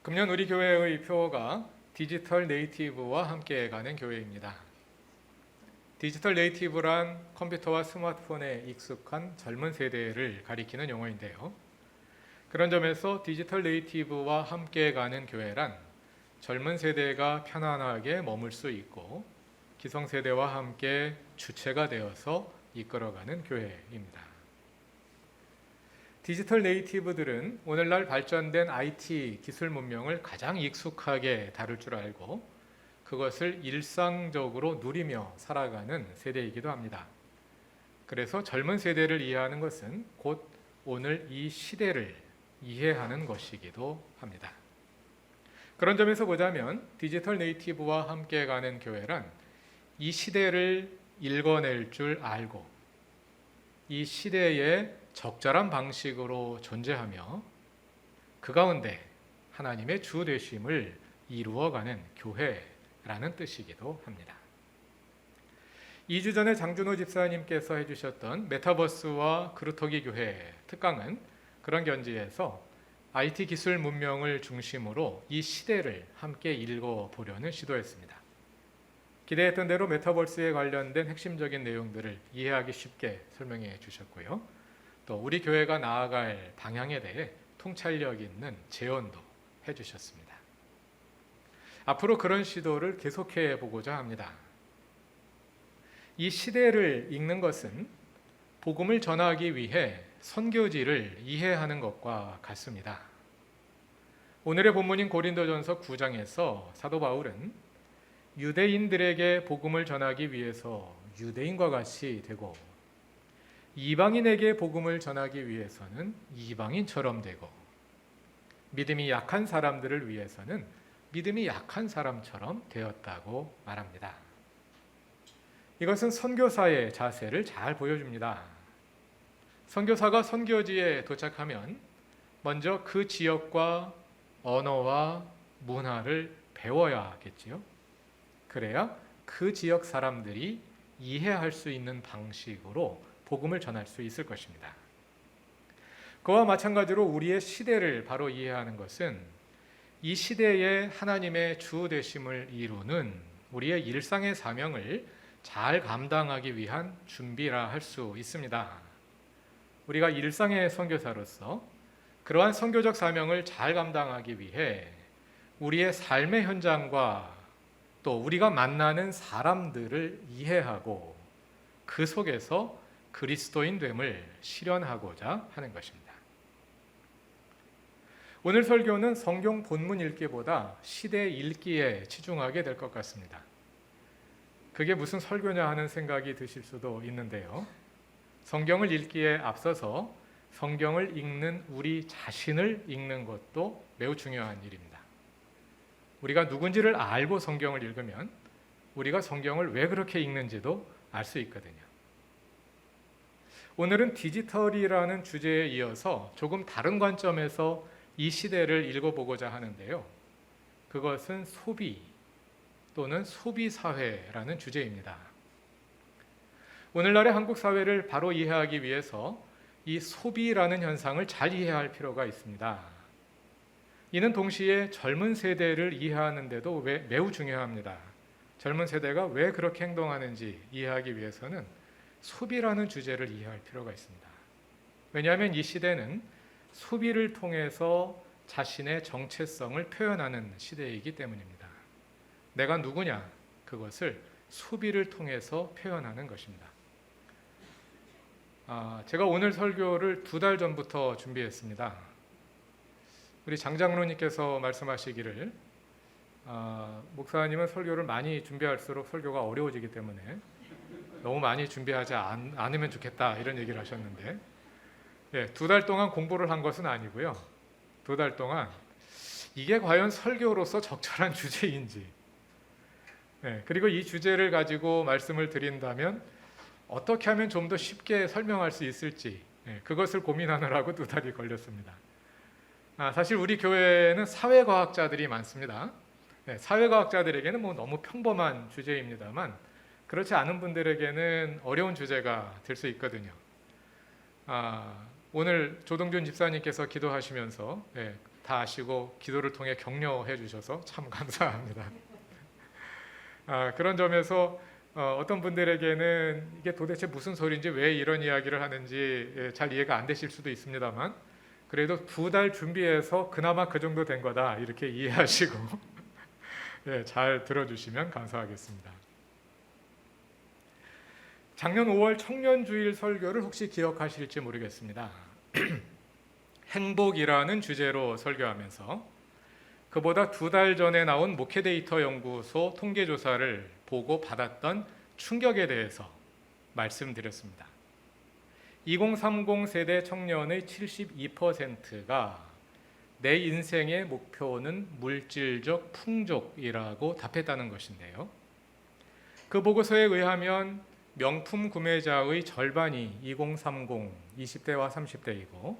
금년 우리 교회의 표어가 디지털 네이티브와 함께 가는 교회입니다. 디지털 네이티브란 컴퓨터와 스마트폰에 익숙한 젊은 세대를 가리키는 용어인데요. 그런 점에서 디지털 네이티브와 함께 가는 교회란 젊은 세대가 편안하게 머물 수 있고 기성세대와 함께 주체가 되어서 이끌어가는 교회입니다. 디지털 네이티브들은 오늘날 발전된 IT 기술 문명을 가장 익숙하게 다룰 줄 알고 그것을 일상적으로 누리며 살아가는 세대이기도 합니다. 그래서 젊은 세대를 이해하는 것은 곧 오늘 이 시대를 이해하는 것이기도 합니다. 그런 점에서 보자면 디지털 네이티브와 함께 가는 교회란 이 시대를 읽어낼 줄 알고 이 시대에 적절한 방식으로 존재하며 그 가운데 하나님의 주 되심을 이루어가는 교회라는 뜻이기도 합니다. 2주 전에 장준호 집사님께서 해주셨던 메타버스와 그루터기 교회 특강은 그런 견지에서 IT 기술 문명을 중심으로 이 시대를 함께 읽어보려는 시도였습니다. 기대했던 대로 메타버스에 관련된 핵심적인 내용들을 이해하기 쉽게 설명해 주셨고요. 또 우리 교회가 나아갈 방향에 대해 통찰력 있는 제언도 해주셨습니다. 앞으로 그런 시도를 계속해 보고자 합니다. 이 시대를 읽는 것은 복음을 전하기 위해 선교지를 이해하는 것과 같습니다. 오늘의 본문인 고린도전서 9장에서 사도 바울은 유대인들에게 복음을 전하기 위해서 유대인과 같이 되고 이방인에게 복음을 전하기 위해서는 이방인처럼 되고 믿음이 약한 사람들을 위해서는 믿음이 약한 사람처럼 되었다고 말합니다. 이것은 선교사의 자세를 잘 보여줍니다. 선교사가 선교지에 도착하면 먼저 그 지역과 언어와 문화를 배워야겠지요. 그래야 그 지역 사람들이 이해할 수 있는 방식으로 복음을 전할 수 있을 것입니다. 그와 마찬가지로 우리의 시대를 바로 이해하는 것은 이 시대에 하나님의 주 되심을 이루는 우리의 일상의 사명을 잘 감당하기 위한 준비라 할 수 있습니다. 우리가 일상의 선교사로서 그러한 선교적 사명을 잘 감당하기 위해 우리의 삶의 현장과 또 우리가 만나는 사람들을 이해하고 그 속에서 그리스도인됨을 실현하고자 하는 것입니다. 오늘 설교는 성경 본문 읽기보다 시대 읽기에 치중하게 될 것 같습니다. 그게 무슨 설교냐 하는 생각이 드실 수도 있는데요. 성경을 읽기에 앞서서 성경을 읽는 우리 자신을 읽는 것도 매우 중요한 일입니다. 우리가 누군지를 알고 성경을 읽으면 우리가 성경을 왜 그렇게 읽는지도 알 수 있거든요. 오늘은 디지털이라는 주제에 이어서 조금 다른 관점에서 이 시대를 읽어보고자 하는데요. 그것은 소비 또는 소비사회라는 주제입니다. 오늘날의 한국 사회를 바로 이해하기 위해서 이 소비라는 현상을 잘 이해할 필요가 있습니다. 이는 동시에 젊은 세대를 이해하는 데도 매우 중요합니다. 젊은 세대가 왜 그렇게 행동하는지 이해하기 위해서는 소비라는 주제를 이해할 필요가 있습니다. 왜냐하면 이 시대는 소비를 통해서 자신의 정체성을 표현하는 시대이기 때문입니다. 내가 누구냐? 그것을 소비를 통해서 표현하는 것입니다. 제가 오늘 설교를 2달 전부터 준비했습니다. 우리 장장로님께서 말씀하시기를 목사님은 설교를 많이 준비할수록 설교가 어려워지기 때문에 너무 많이 준비하지 않으면 좋겠다 이런 얘기를 하셨는데 2달 동안 공부를 한 것은 아니고요. 2달 동안 이게 과연 설교로서 적절한 주제인지 그리고 이 주제를 가지고 말씀을 드린다면 어떻게 하면 좀 더 쉽게 설명할 수 있을지 그것을 고민하느라고 2달이 걸렸습니다. 사실 우리 교회는 사회과학자들이 많습니다. 사회과학자들에게는 너무 평범한 주제입니다만 그렇지 않은 분들에게는 어려운 주제가 될 수 있거든요. 오늘 조동준 집사님께서 기도하시면서 다 아시고 기도를 통해 격려해 주셔서 참 감사합니다. 그런 점에서 어떤 분들에게는 이게 도대체 무슨 소리인지 왜 이런 이야기를 하는지 잘 이해가 안 되실 수도 있습니다만, 그래도 2달 준비해서 그나마 그 정도 된 거다 이렇게 이해하시고 잘 들어주시면 감사하겠습니다. 작년 5월 청년주일 설교를 혹시 기억하실지 모르겠습니다. 행복이라는 주제로 설교하면서 그보다 2달 전에 나온 목회데이터 연구소 통계조사를 보고 받았던 충격에 대해서 말씀드렸습니다. 2030 세대 청년의 72%가 내 인생의 목표는 물질적 풍족이라고 답했다는 것인데요. 그 보고서에 의하면 명품 구매자의 절반이 2030 20대와 30대이고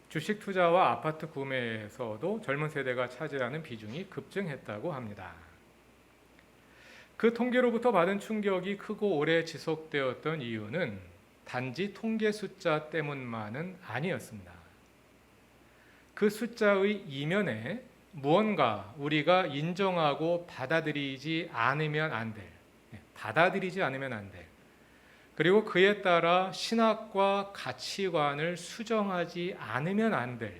주식 투자와 아파트 구매에서도 젊은 세대가 차지하는 비중이 급증했다고 합니다. 그 통계로부터 받은 충격이 크고 오래 지속되었던 이유는 단지 통계 숫자 때문만은 아니었습니다. 그 숫자의 이면에 무언가 우리가 인정하고 받아들이지 않으면 안 될, 그리고 그에 따라 신학과 가치관을 수정하지 않으면 안 될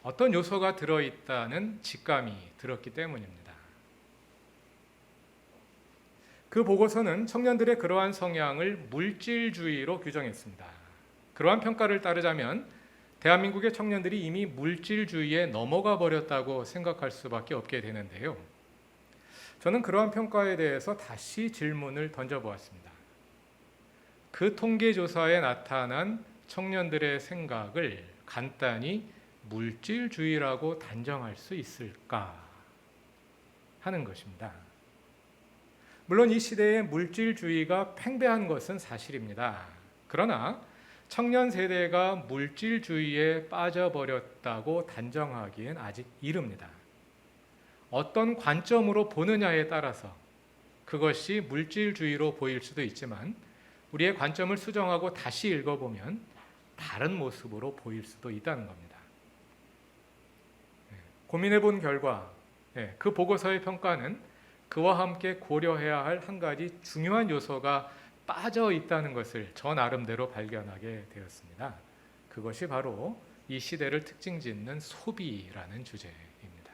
어떤 요소가 들어있다는 직감이 들었기 때문입니다. 그 보고서는 청년들의 그러한 성향을 물질주의로 규정했습니다. 그러한 평가를 따르자면 대한민국의 청년들이 이미 물질주의에 넘어가 버렸다고 생각할 수밖에 없게 되는데요. 저는 그러한 평가에 대해서 다시 질문을 던져보았습니다. 그 통계조사에 나타난 청년들의 생각을 간단히 물질주의라고 단정할 수 있을까 하는 것입니다. 물론 이 시대에 물질주의가 팽배한 것은 사실입니다. 그러나 청년 세대가 물질주의에 빠져버렸다고 단정하기엔 아직 이릅니다. 어떤 관점으로 보느냐에 따라서 그것이 물질주의로 보일 수도 있지만 우리의 관점을 수정하고 다시 읽어보면 다른 모습으로 보일 수도 있다는 겁니다. 고민해 본 결과 그 보고서의 평가는 그와 함께 고려해야 할 한 가지 중요한 요소가 빠져 있다는 것을 저 나름대로 발견하게 되었습니다. 그것이 바로 이 시대를 특징짓는 소비라는 주제입니다.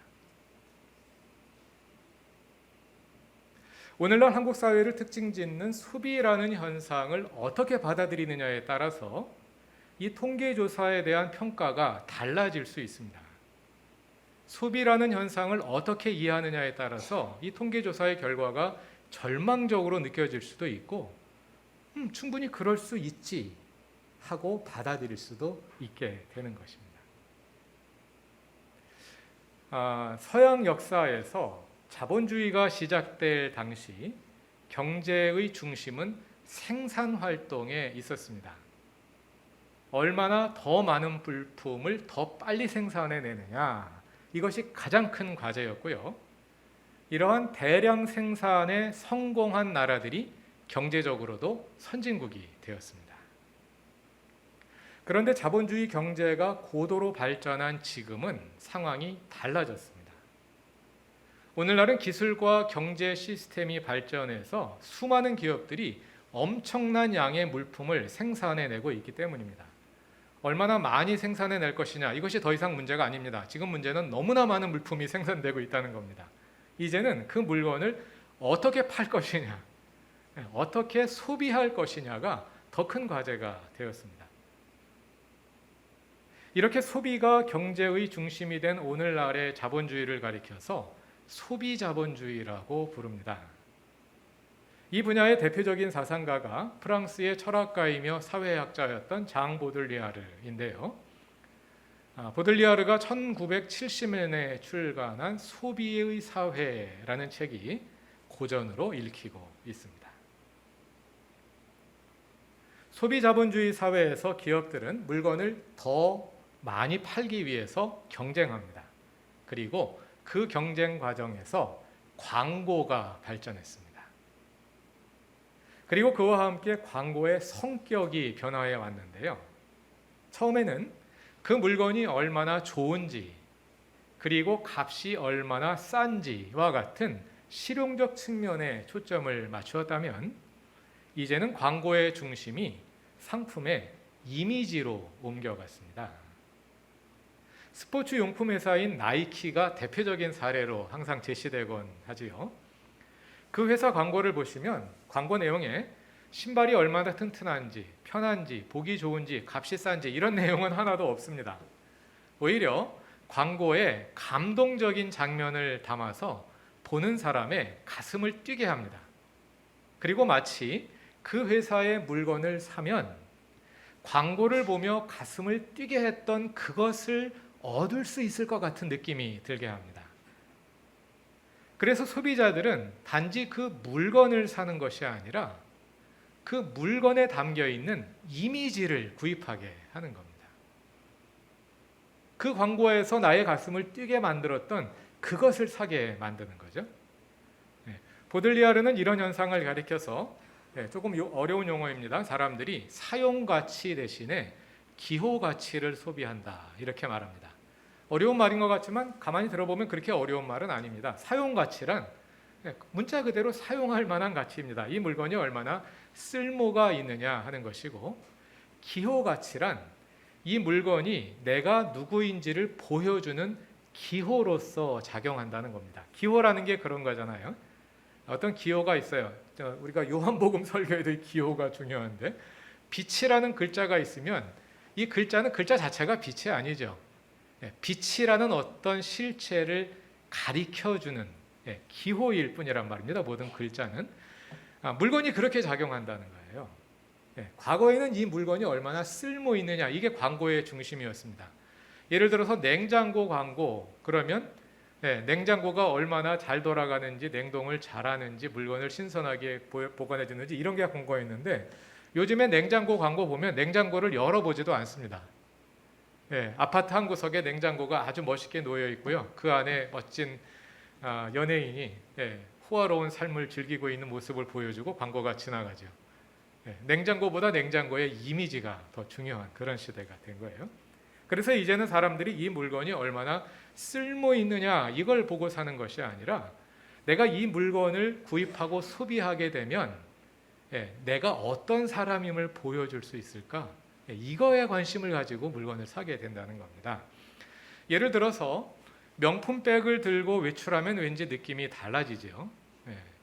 오늘날 한국 사회를 특징짓는 소비라는 현상을 어떻게 받아들이느냐에 따라서 이 통계조사에 대한 평가가 달라질 수 있습니다. 소비라는 현상을 어떻게 이해하느냐에 따라서 이 통계조사의 결과가 절망적으로 느껴질 수도 있고 충분히 그럴 수 있지 하고 받아들일 수도 있게 되는 것입니다. 서양 역사에서 자본주의가 시작될 당시 경제의 중심은 생산활동에 있었습니다. 얼마나 더 많은 물품을 더 빨리 생산해내느냐, 이것이 가장 큰 과제였고요. 이러한 대량 생산에 성공한 나라들이 경제적으로도 선진국이 되었습니다. 그런데 자본주의 경제가 고도로 발전한 지금은 상황이 달라졌습니다. 오늘날은 기술과 경제 시스템이 발전해서 수많은 기업들이 엄청난 양의 물품을 생산해내고 있기 때문입니다. 얼마나 많이 생산해낼 것이냐, 이것이 더 이상 문제가 아닙니다. 지금 문제는 너무나 많은 물품이 생산되고 있다는 겁니다. 이제는 그 물건을 어떻게 팔 것이냐, 어떻게 소비할 것이냐가 더 큰 과제가 되었습니다. 이렇게 소비가 경제의 중심이 된 오늘날의 자본주의를 가리켜서 소비자본주의라고 부릅니다. 이 분야의 대표적인 사상가가 프랑스의 철학가이며 사회학자였던 장 보들리아르인데요. 보들리아르가 1970년에 출간한 소비의 사회라는 책이 고전으로 읽히고 있습니다. 소비자본주의 사회에서 기업들은 물건을 더 많이 팔기 위해서 경쟁합니다. 그리고 그 경쟁 과정에서 광고가 발전했습니다. 그리고 그와 함께 광고의 성격이 변화해 왔는데요. 처음에는 그 물건이 얼마나 좋은지, 그리고 값이 얼마나 싼지와 같은 실용적 측면에 초점을 맞추었다면, 이제는 광고의 중심이 상품의 이미지로 옮겨갔습니다. 스포츠 용품 회사인 나이키가 대표적인 사례로 항상 제시되곤 하지요. 그 회사 광고를 보시면 광고 내용에 신발이 얼마나 튼튼한지, 편한지, 보기 좋은지, 값이 싼지 이런 내용은 하나도 없습니다. 오히려 광고에 감동적인 장면을 담아서 보는 사람의 가슴을 뛰게 합니다. 그리고 마치 그 회사의 물건을 사면 광고를 보며 가슴을 뛰게 했던 그것을 얻을 수 있을 것 같은 느낌이 들게 합니다. 그래서 소비자들은 단지 그 물건을 사는 것이 아니라 그 물건에 담겨 있는 이미지를 구입하게 하는 겁니다. 그 광고에서 나의 가슴을 뛰게 만들었던 그것을 사게 만드는 거죠. 보들리아르는 이런 현상을 가리켜서 조금 어려운 용어입니다. 사람들이 사용가치 대신에 기호가치를 소비한다 이렇게 말합니다. 어려운 말인 것 같지만 가만히 들어보면 그렇게 어려운 말은 아닙니다. 사용가치란 문자 그대로 사용할 만한 가치입니다. 이 물건이 얼마나 쓸모가 있느냐 하는 것이고, 기호가치란 이 물건이 내가 누구인지를 보여주는 기호로서 작용한다는 겁니다. 기호라는 게 그런 거잖아요. 어떤 기호가 있어요. 우리가 요한복음 설교에도 이 기호가 중요한데, 빛이라는 글자가 있으면 이 글자는 글자 자체가 빛이 아니죠. 빛이라는 어떤 실체를 가리켜주는 기호일 뿐이란 말입니다. 모든 글자는 물건이 그렇게 작용한다는 거예요. 과거에는 이 물건이 얼마나 쓸모 있느냐, 이게 광고의 중심이었습니다. 예를 들어서 냉장고 광고, 그러면 냉장고가 얼마나 잘 돌아가는지, 냉동을 잘하는지, 물건을 신선하게 보관해 주는지 이런 게 광고였는데, 요즘에 냉장고 광고 보면 냉장고를 열어보지도 않습니다. 아파트 한 구석에 냉장고가 아주 멋있게 놓여 있고요. 그 안에 멋진 연예인이 호화로운 삶을 즐기고 있는 모습을 보여주고 광고가 지나가죠. 냉장고보다 냉장고의 이미지가 더 중요한 그런 시대가 된 거예요. 그래서 이제는 사람들이 이 물건이 얼마나 쓸모 있느냐 이걸 보고 사는 것이 아니라, 내가 이 물건을 구입하고 소비하게 되면 내가 어떤 사람임을 보여줄 수 있을까, 이거에 관심을 가지고 물건을 사게 된다는 겁니다. 예를 들어서 명품백을 들고 외출하면 왠지 느낌이 달라지죠.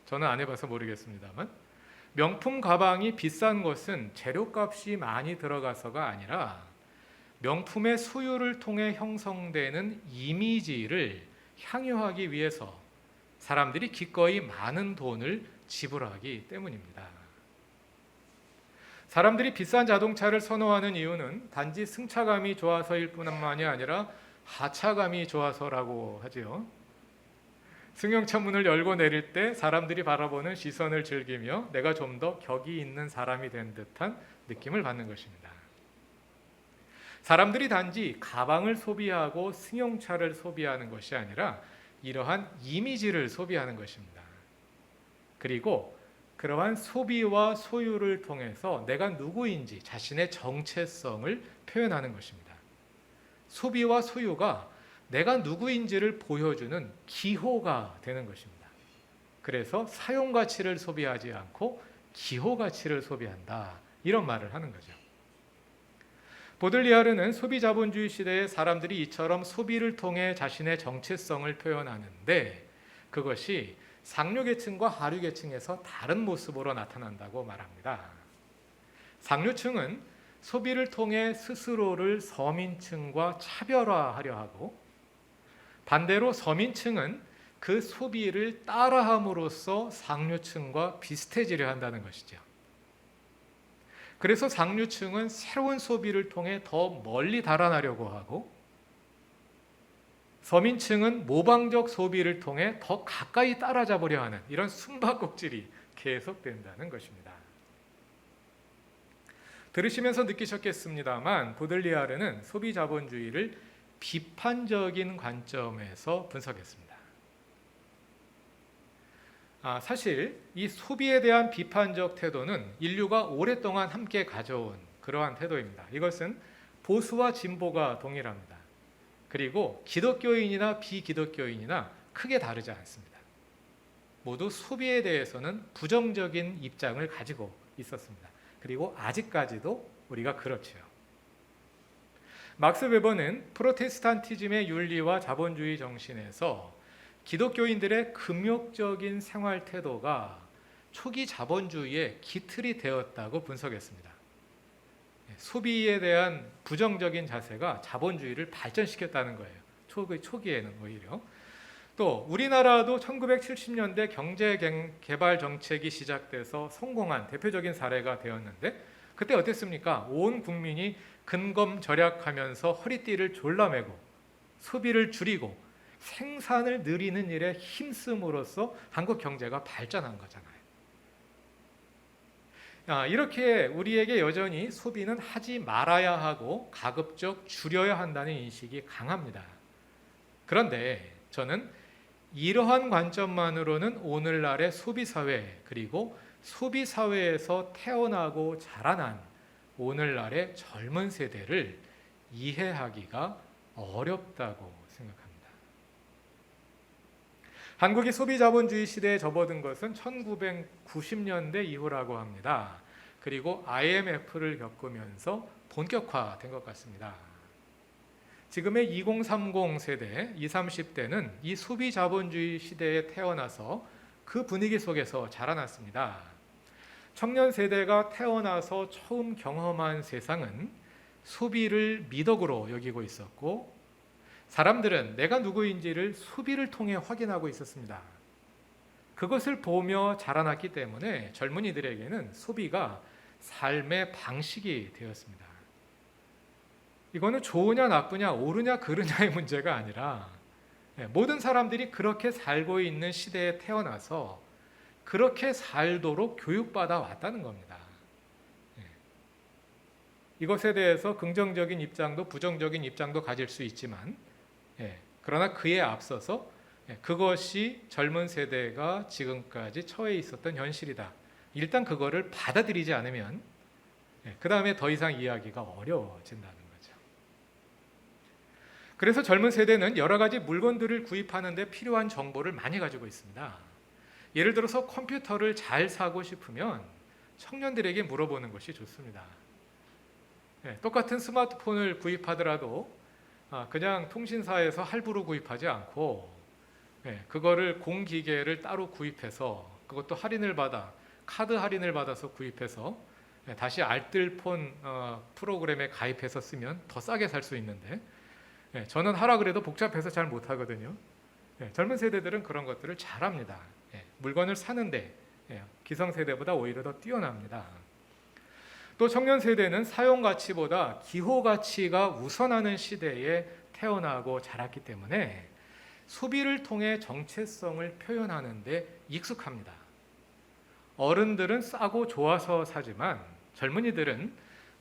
저는 안 해봐서 모르겠습니다만, 명품 가방이 비싼 것은 재료값이 많이 들어가서가 아니라 명품의 소유를 통해 형성되는 이미지를 향유하기 위해서 사람들이 기꺼이 많은 돈을 지불하기 때문입니다. 사람들이 비싼 자동차를 선호하는 이유는 단지 승차감이 좋아서일 뿐만이 아니라 하차감이 좋아서라고 하지요. 승용차 문을 열고 내릴 때 사람들이 바라보는 시선을 즐기며 내가 좀 더 격이 있는 사람이 된 듯한 느낌을 받는 것입니다. 사람들이 단지 가방을 소비하고 승용차를 소비하는 것이 아니라 이러한 이미지를 소비하는 것입니다. 그리고 그러한 소비와 소유를 통해서 내가 누구인지 자신의 정체성을 표현하는 것입니다. 소비와 소유가 내가 누구인지를 보여주는 기호가 되는 것입니다. 그래서 사용가치를 소비하지 않고 기호가치를 소비한다, 이런 말을 하는 거죠. 보들리아르는 소비자본주의 시대에 사람들이 이처럼 소비를 통해 자신의 정체성을 표현하는데, 그것이 상류계층과 하류계층에서 다른 모습으로 나타난다고 말합니다. 상류층은 소비를 통해 스스로를 서민층과 차별화하려 하고, 반대로 서민층은 그 소비를 따라함으로써 상류층과 비슷해지려 한다는 것이죠. 그래서 상류층은 새로운 소비를 통해 더 멀리 달아나려고 하고, 서민층은 모방적 소비를 통해 더 가까이 따라잡으려 하는 이런 숨바꼭질이 계속된다는 것입니다. 들으시면서 느끼셨겠습니다만, 보들리아르는 소비 자본주의를 비판적인 관점에서 분석했습니다. 사실 이 소비에 대한 비판적 태도는 인류가 오랫동안 함께 가져온 그러한 태도입니다. 이것은 보수와 진보가 동일합니다. 그리고 기독교인이나 비기독교인이나 크게 다르지 않습니다. 모두 소비에 대해서는 부정적인 입장을 가지고 있었습니다. 그리고 아직까지도 우리가 그렇지요. 막스 웨버는 프로테스탄티즘의 윤리와 자본주의 정신에서 기독교인들의 금욕적인 생활 태도가 초기 자본주의의 기틀이 되었다고 분석했습니다. 소비에 대한 부정적인 자세가 자본주의를 발전시켰다는 거예요. 초기에는 오히려. 또 우리나라도 1970년대 경제개발 정책이 시작돼서 성공한 대표적인 사례가 되었는데 그때 어땠습니까? 온 국민이 근검 절약하면서 허리띠를 졸라매고 소비를 줄이고 생산을 늘리는 일에 힘씀으로써 한국 경제가 발전한 거잖아요. 이렇게 우리에게 여전히 소비는 하지 말아야 하고 가급적 줄여야 한다는 인식이 강합니다. 그런데 저는 이러한 관점만으로는 오늘날의 소비사회 그리고 소비사회에서 태어나고 자라난 오늘날의 젊은 세대를 이해하기가 어렵다고 생각합니다. 한국이 소비자본주의 시대에 접어든 것은 1990년대 이후라고 합니다. 그리고 IMF를 겪으면서 본격화된 것 같습니다. 지금의 2030 세대, 20, 30대는 이 소비자본주의 시대에 태어나서 그 분위기 속에서 자라났습니다. 청년 세대가 태어나서 처음 경험한 세상은 소비를 미덕으로 여기고 있었고 사람들은 내가 누구인지를 소비를 통해 확인하고 있었습니다. 그것을 보며 자라났기 때문에 젊은이들에게는 소비가 삶의 방식이 되었습니다. 이거는 좋으냐 나쁘냐 옳으냐 그르냐의 문제가 아니라 모든 사람들이 그렇게 살고 있는 시대에 태어나서 그렇게 살도록 교육받아 왔다는 겁니다. 이것에 대해서 긍정적인 입장도 부정적인 입장도 가질 수 있지만 그러나 그에 앞서서 그것이 젊은 세대가 지금까지 처해 있었던 현실이다. 일단 그거를 받아들이지 않으면 그 다음에 더 이상 이야기가 어려워진다는 거죠. 그래서 젊은 세대는 여러 가지 물건들을 구입하는 데 필요한 정보를 많이 가지고 있습니다. 예를 들어서 컴퓨터를 잘 사고 싶으면 청년들에게 물어보는 것이 좋습니다. 똑같은 스마트폰을 구입하더라도 그냥 통신사에서 할부로 구입하지 않고 그거를 공기계를 따로 구입해서 그것도 할인을 받아 카드 할인을 받아서 구입해서 다시 알뜰폰 프로그램에 가입해서 쓰면 더 싸게 살 수 있는데 저는 하라 그래도 복잡해서 잘 못하거든요. 젊은 세대들은 그런 것들을 잘합니다. 물건을 사는데 기성세대보다 오히려 더 뛰어납니다. 또 청년 세대는 사용 가치보다 기호 가치가 우선하는 시대에 태어나고 자랐기 때문에 소비를 통해 정체성을 표현하는 데 익숙합니다. 어른들은 싸고 좋아서 사지만 젊은이들은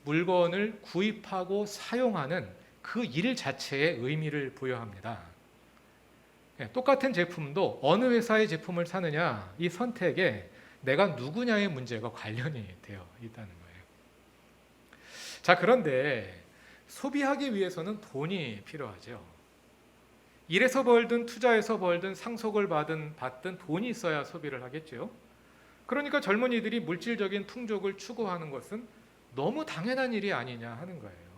물건을 구입하고 사용하는 그 일 자체에 의미를 부여합니다. 똑같은 제품도 어느 회사의 제품을 사느냐 이 선택에 내가 누구냐의 문제가 관련이 되어 있다는 거예요. 자, 그런데 소비하기 위해서는 돈이 필요하죠. 일에서 벌든 투자에서 벌든 상속을 받든 돈이 있어야 소비를 하겠죠. 그러니까 젊은이들이 물질적인 풍족을 추구하는 것은 너무 당연한 일이 아니냐 하는 거예요.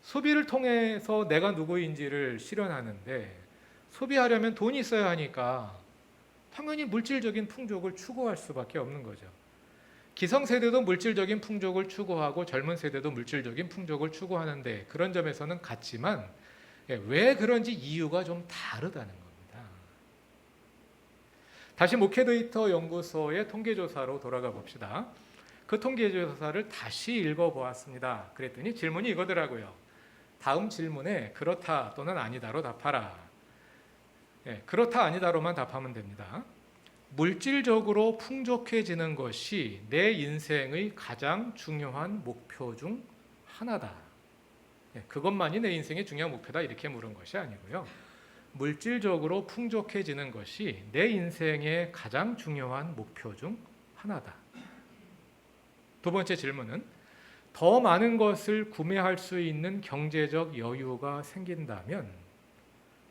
소비를 통해서 내가 누구인지를 실현하는데 소비하려면 돈이 있어야 하니까 당연히 물질적인 풍족을 추구할 수밖에 없는 거죠. 기성세대도 물질적인 풍족을 추구하고 젊은 세대도 물질적인 풍족을 추구하는데 그런 점에서는 같지만 왜 그런지 이유가 좀 다르다는 겁니다. 다시 목회데이터 연구소의 통계조사로 돌아가 봅시다. 그 통계조사를 다시 읽어보았습니다. 그랬더니 질문이 이거더라고요. 다음 질문에 그렇다 또는 아니다로 답하라. 그렇다 아니다로만 답하면 됩니다. 물질적으로 풍족해지는 것이 내 인생의 가장 중요한 목표 중 하나다. 그것만이 내 인생의 중요한 목표다 이렇게 물은 것이 아니고요. 물질적으로 풍족해지는 것이 내 인생의 가장 중요한 목표 중 하나다. 두 번째 질문은 더 많은 것을 구매할 수 있는 경제적 여유가 생긴다면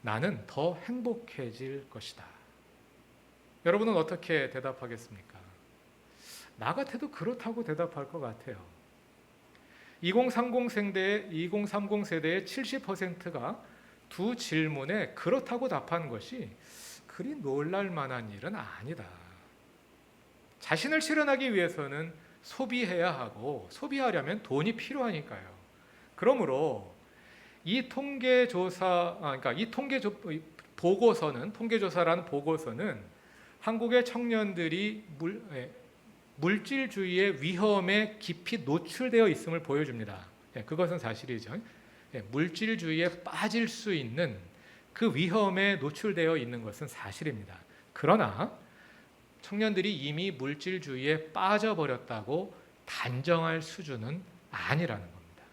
나는 더 행복해질 것이다. 여러분은 어떻게 대답하겠습니까? 나 같아도 그렇다고 대답할 것 같아요. 2030 세대의 70%가 두 질문에 그렇다고 답한 것이 그리 놀랄 만한 일은 아니다. 자신을 실현하기 위해서는 소비해야 하고 소비하려면 돈이 필요하니까요. 그러므로 이 통계조사라는 보고서는 한국의 청년들이 물질주의의 위험에 깊이 노출되어 있음을 보여줍니다. 그것은 사실이죠. 물질주의에 빠질 수 있는 그 위험에 노출되어 있는 것은 사실입니다. 그러나 청년들이 이미 물질주의에 빠져버렸다고 단정할 수준은 아니라는 겁니다.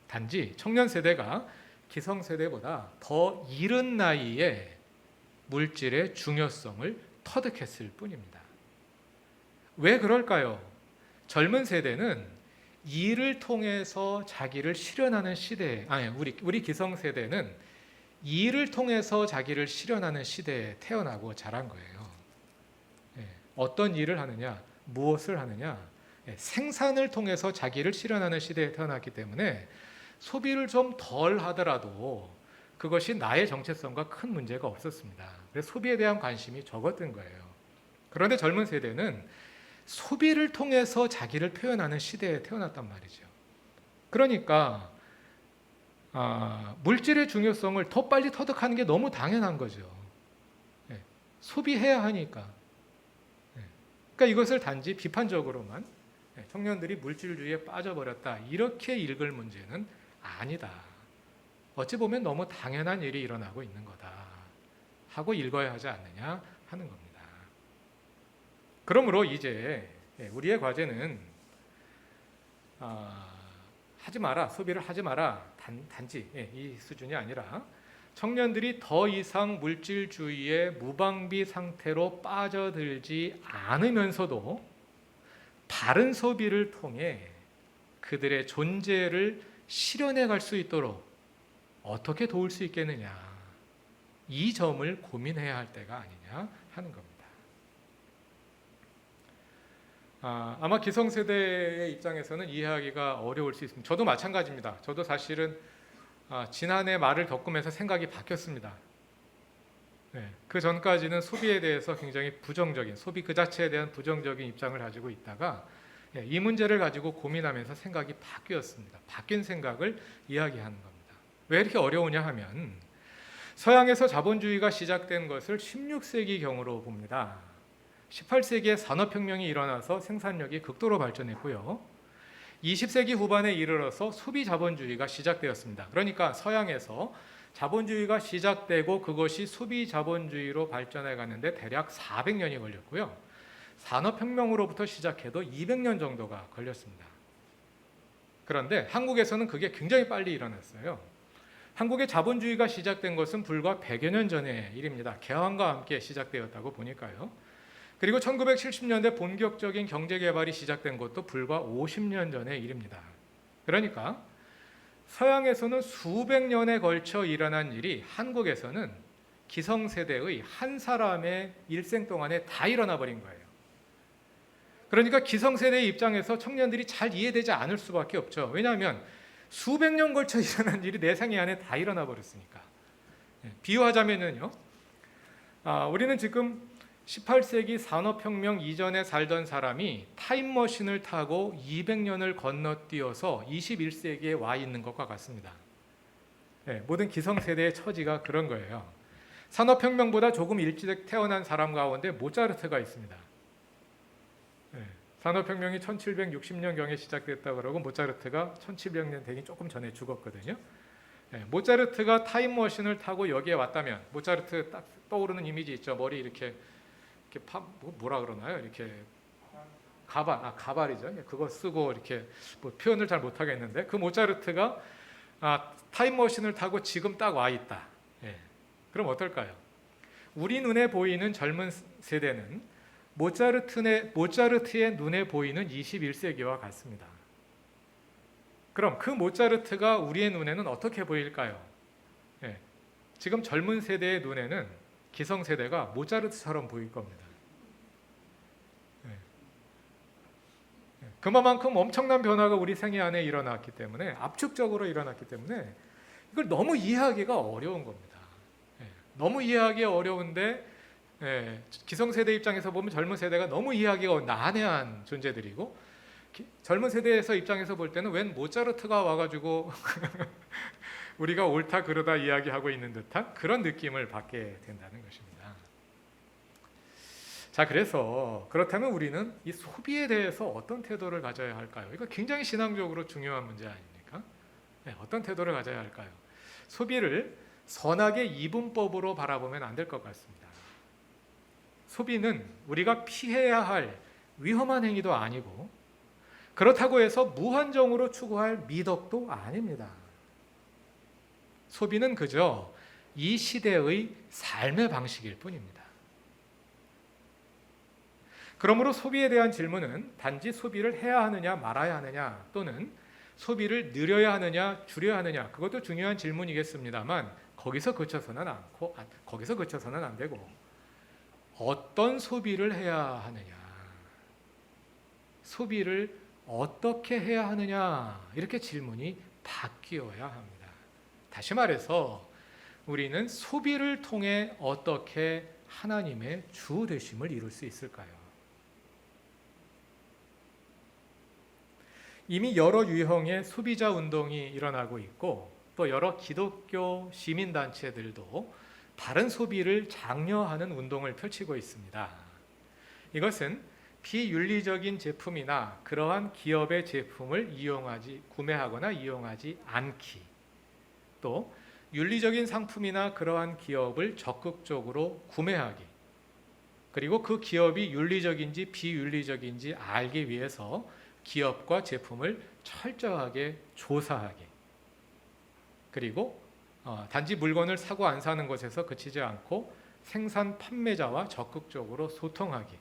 단지 청년 세대가 기성 세대보다 더 이른 나이에 물질의 중요성을 터득했을 뿐입니다. 왜 그럴까요? 젊은 세대는 일을 통해서 자기를 실현하는 시대에, 우리 기성 세대는 일을 통해서 자기를 실현하는 시대에 태어나고 자란 거예요. 어떤 일을 하느냐, 무엇을 하느냐, 생산을 통해서 자기를 실현하는 시대에 태어났기 때문에 소비를 좀 덜 하더라도 그것이 나의 정체성과 큰 문제가 없었습니다. 그래서 소비에 대한 관심이 적었던 거예요. 그런데 젊은 세대는 소비를 통해서 자기를 표현하는 시대에 태어났단 말이죠. 그러니까 물질의 중요성을 더 빨리 터득하는 게 너무 당연한 거죠. 소비해야 하니까. 그러니까 이것을 단지 비판적으로만 청년들이 물질주의에 빠져버렸다 이렇게 읽을 문제는 아니다. 어찌 보면 너무 당연한 일이 일어나고 있는 거다 하고 읽어야 하지 않느냐 하는 겁니다. 그러므로 이제 우리의 과제는 하지 마라, 소비를 하지 마라, 단지 이 수준이 아니라 청년들이 더 이상 물질주의의 무방비 상태로 빠져들지 않으면서도 바른 소비를 통해 그들의 존재를 실현해 갈 수 있도록 어떻게 도울 수 있겠느냐, 이 점을 고민해야 할 때가 아니냐 하는 겁니다. 아마 기성세대의 입장에서는 이해하기가 어려울 수 있습니다. 저도 마찬가지입니다. 저도 사실은 지난해 말을 겪으면서 생각이 바뀌었습니다. 그 전까지는 소비에 대해서 굉장히 부정적인, 소비 그 자체에 대한 부정적인 입장을 가지고 있다가 이 문제를 가지고 고민하면서 생각이 바뀌었습니다. 바뀐 생각을 이야기하는 겁니다. 왜 이렇게 어려우냐 하면 서양에서 자본주의가 시작된 것을 16세기경으로 봅니다. 18세기에 산업혁명이 일어나서 생산력이 극도로 발전했고요. 20세기 후반에 이르러서 소비자본주의가 시작되었습니다. 그러니까 서양에서 자본주의가 시작되고 그것이 소비자본주의로 발전해 가는데 대략 400년이 걸렸고요. 산업혁명으로부터 시작해도 200년 정도가 걸렸습니다. 그런데 한국에서는 그게 굉장히 빨리 일어났어요. 한국의 자본주의가 시작된 것은 불과 100여 년 전의 일입니다. 개헌과 함께 시작되었다고 보니까요. 그리고 1970년대 본격적인 경제개발이 시작된 것도 불과 50년 전의 일입니다. 그러니까 서양에서는 수백 년에 걸쳐 일어난 일이 한국에서는 기성세대의 한 사람의 일생 동안에 다 일어나 버린 거예요. 그러니까 기성세대의 입장에서 청년들이 잘 이해되지 않을 수밖에 없죠. 왜냐하면 수백 년 걸쳐 일어난 일이 내 생애 안에 다 일어나 버렸으니까. 비유하자면요, 우리는 지금 18세기 산업혁명 이전에 살던 사람이 타임머신을 타고 200년을 건너뛰어서 21세기에 와 있는 것과 같습니다. 모든 기성세대의 처지가 그런 거예요. 산업혁명보다 조금 일찍 태어난 사람 가운데 모차르트가 있습니다. 산업혁명이 1760년경에 시작됐다고 그러고 모차르트가 1700년 되기 조금 전에 죽었거든요. 모차르트가 타임머신을 타고 여기에 왔다면, 모차르트 딱 떠오르는 이미지 있죠. 머리 이렇게 뭐라 그러나요? 이렇게 가발이죠. 그거 쓰고 이렇게 표현을 잘 못하겠는데 그 모차르트가 타임머신을 타고 지금 딱 와 있다. 그럼 어떨까요? 우리 눈에 보이는 젊은 세대는 모차르트의 눈에 보이는 21세기와 같습니다. 그럼 그 모차르트가 우리의 눈에는 어떻게 보일까요? 예, 지금 젊은 세대의 눈에는 기성세대가 모차르트처럼 보일 겁니다. 그만큼 엄청난 변화가 우리 생애 안에 일어났기 때문에, 압축적으로 일어났기 때문에 이걸 너무 이해하기가 어려운 겁니다. 너무 이해하기 어려운데 기성세대 입장에서 보면 젊은 세대가 너무 이해하기가 난해한 존재들이고, 젊은 세대에서 입장에서 볼 때는 웬 모차르트가 와가지고 우리가 옳다 그러다 이야기하고 있는 듯한 그런 느낌을 받게 된다는 것입니다. 자, 그래서 그렇다면 우리는 이 소비에 대해서 어떤 태도를 가져야 할까요? 이거 굉장히 신앙적으로 중요한 문제 아닙니까? 어떤 태도를 가져야 할까요? 소비를 선악의 이분법으로 바라보면 안 될 것 같습니다. 소비는 우리가 피해야 할 위험한 행위도 아니고, 그렇다고 해서 무한정으로 추구할 미덕도 아닙니다. 소비는 그저 이 시대의 삶의 방식일 뿐입니다. 그러므로 소비에 대한 질문은 단지 소비를 해야 하느냐 말아야 하느냐, 또는 소비를 늘려야 하느냐 줄여야 하느냐, 그것도 중요한 질문이겠습니다만 거기서 그쳐서는 안 되고, 어떤 소비를 해야 하느냐, 소비를 어떻게 해야 하느냐, 이렇게 질문이 바뀌어야 합니다. 다시 말해서 우리는 소비를 통해 어떻게 하나님의 주 되심을 이룰 수 있을까요? 이미 여러 유형의 소비자 운동이 일어나고 있고, 또 여러 기독교 시민단체들도 바른 소비를 장려하는 운동을 펼치고 있습니다. 이것은 비윤리적인 제품이나 그러한 기업의 제품을 구매하거나 이용하지 않기, 또 윤리적인 상품이나 그러한 기업을 적극적으로 구매하기, 그리고 그 기업이 윤리적인지 비윤리적인지 알기 위해서 기업과 제품을 철저하게 조사하기, 그리고 단지 물건을 사고 안 사는 것에서 그치지 않고 생산 판매자와 적극적으로 소통하기,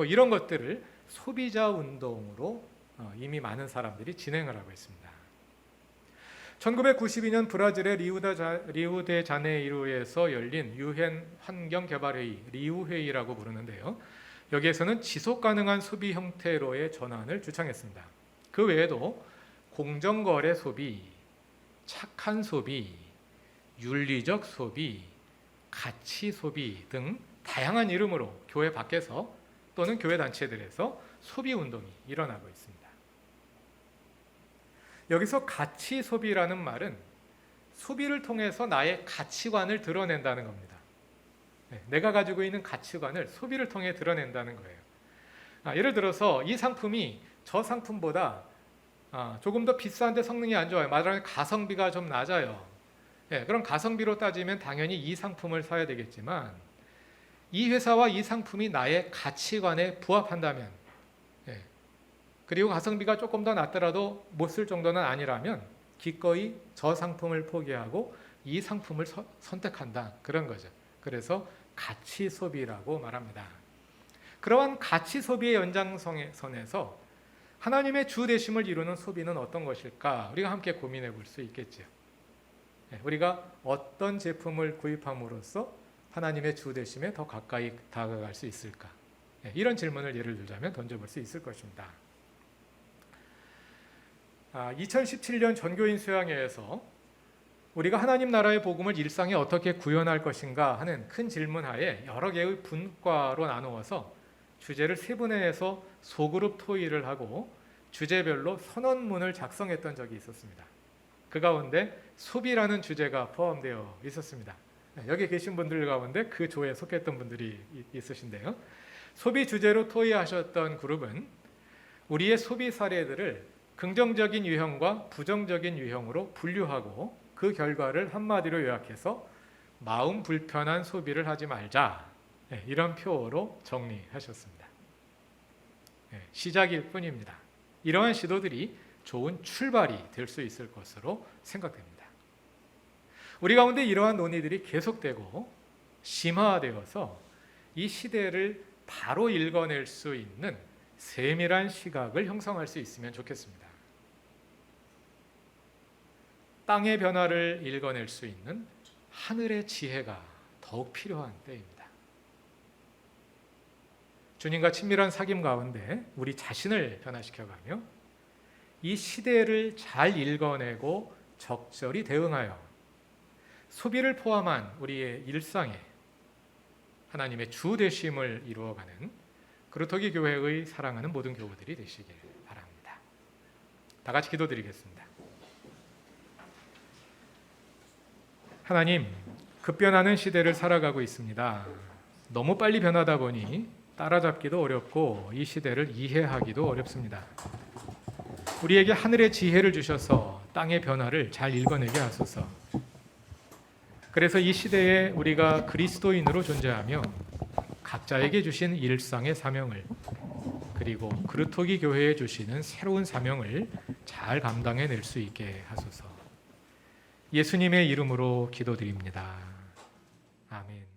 이런 것들을 소비자 운동으로 이미 많은 사람들이 진행을 하고 있습니다. 1992년 브라질의 리우데자네이루에서 열린 유엔 환경개발회의, 리우회의라고 부르는데요. 여기에서는 지속가능한 소비 형태로의 전환을 주창했습니다. 그 외에도 공정거래 소비, 착한 소비, 윤리적 소비, 가치 소비 등 다양한 이름으로 교회 밖에서 또는 교회 단체들에서 소비 운동이 일어나고 있습니다. 여기서 가치 소비라는 말은 소비를 통해서 나의 가치관을 드러낸다는 겁니다. 내가 가지고 있는 가치관을 소비를 통해 드러낸다는 거예요. 예를 들어서 이 상품이 저 상품보다 조금 더 비싼데 성능이 안 좋아요. 말하자면 가성비가 좀 낮아요. 그럼 가성비로 따지면 당연히 이 상품을 사야 되겠지만, 이 회사와 이 상품이 나의 가치관에 부합한다면, 그리고 가성비가 조금 더 낮더라도 못 쓸 정도는 아니라면 기꺼이 저 상품을 포기하고 이 상품을 선택한다, 그런 거죠. 그래서 가치 소비라고 말합니다. 그러한 가치 소비의 연장선에서 하나님의 주 되심을 이루는 소비는 어떤 것일까? 우리가 함께 고민해 볼 수 있겠죠. 우리가 어떤 제품을 구입함으로써 하나님의 주 되심에 더 가까이 다가갈 수 있을까? 이런 질문을 예를 들자면 던져볼 수 있을 것입니다. 2017년 전교인 수양회에서 우리가 하나님 나라의 복음을 일상에 어떻게 구현할 것인가 하는 큰 질문하에 여러 개의 분과로 나누어서 주제를 세분화해서 소그룹 토의를 하고 주제별로 선언문을 작성했던 적이 있었습니다. 그 가운데 소비라는 주제가 포함되어 있었습니다. 여기 계신 분들 가운데 그 조에 속했던 분들이 있으신데요. 소비 주제로 토의하셨던 그룹은 우리의 소비 사례들을 긍정적인 유형과 부정적인 유형으로 분류하고 그 결과를 한마디로 요약해서 마음 불편한 소비를 하지 말자, 이런 표어로 정리하셨습니다. 시작일 뿐입니다. 이러한 시도들이 좋은 출발이 될 수 있을 것으로 생각됩니다. 우리 가운데 이러한 논의들이 계속되고 심화되어서 이 시대를 바로 읽어낼 수 있는 세밀한 시각을 형성할 수 있으면 좋겠습니다. 땅의 변화를 읽어낼 수 있는 하늘의 지혜가 더욱 필요한 때입니다. 주님과 친밀한 사귐 가운데 우리 자신을 변화시켜가며 이 시대를 잘 읽어내고 적절히 대응하여 소비를 포함한 우리의 일상에 하나님의 주 되심을 이루어가는 그루터기 교회의 사랑하는 모든 교우들이 되시길 바랍니다. 다 같이 기도드리겠습니다. 하나님, 급변하는 시대를 살아가고 있습니다. 너무 빨리 변하다 보니 따라잡기도 어렵고 이 시대를 이해하기도 어렵습니다. 우리에게 하늘의 지혜를 주셔서 땅의 변화를 잘 읽어내게 하소서. 그래서 이 시대에 우리가 그리스도인으로 존재하며 각자에게 주신 일상의 사명을 그리고 그루터기 교회에 주시는 새로운 사명을 잘 감당해낼 수 있게 하소서. 예수님의 이름으로 기도드립니다. 아멘.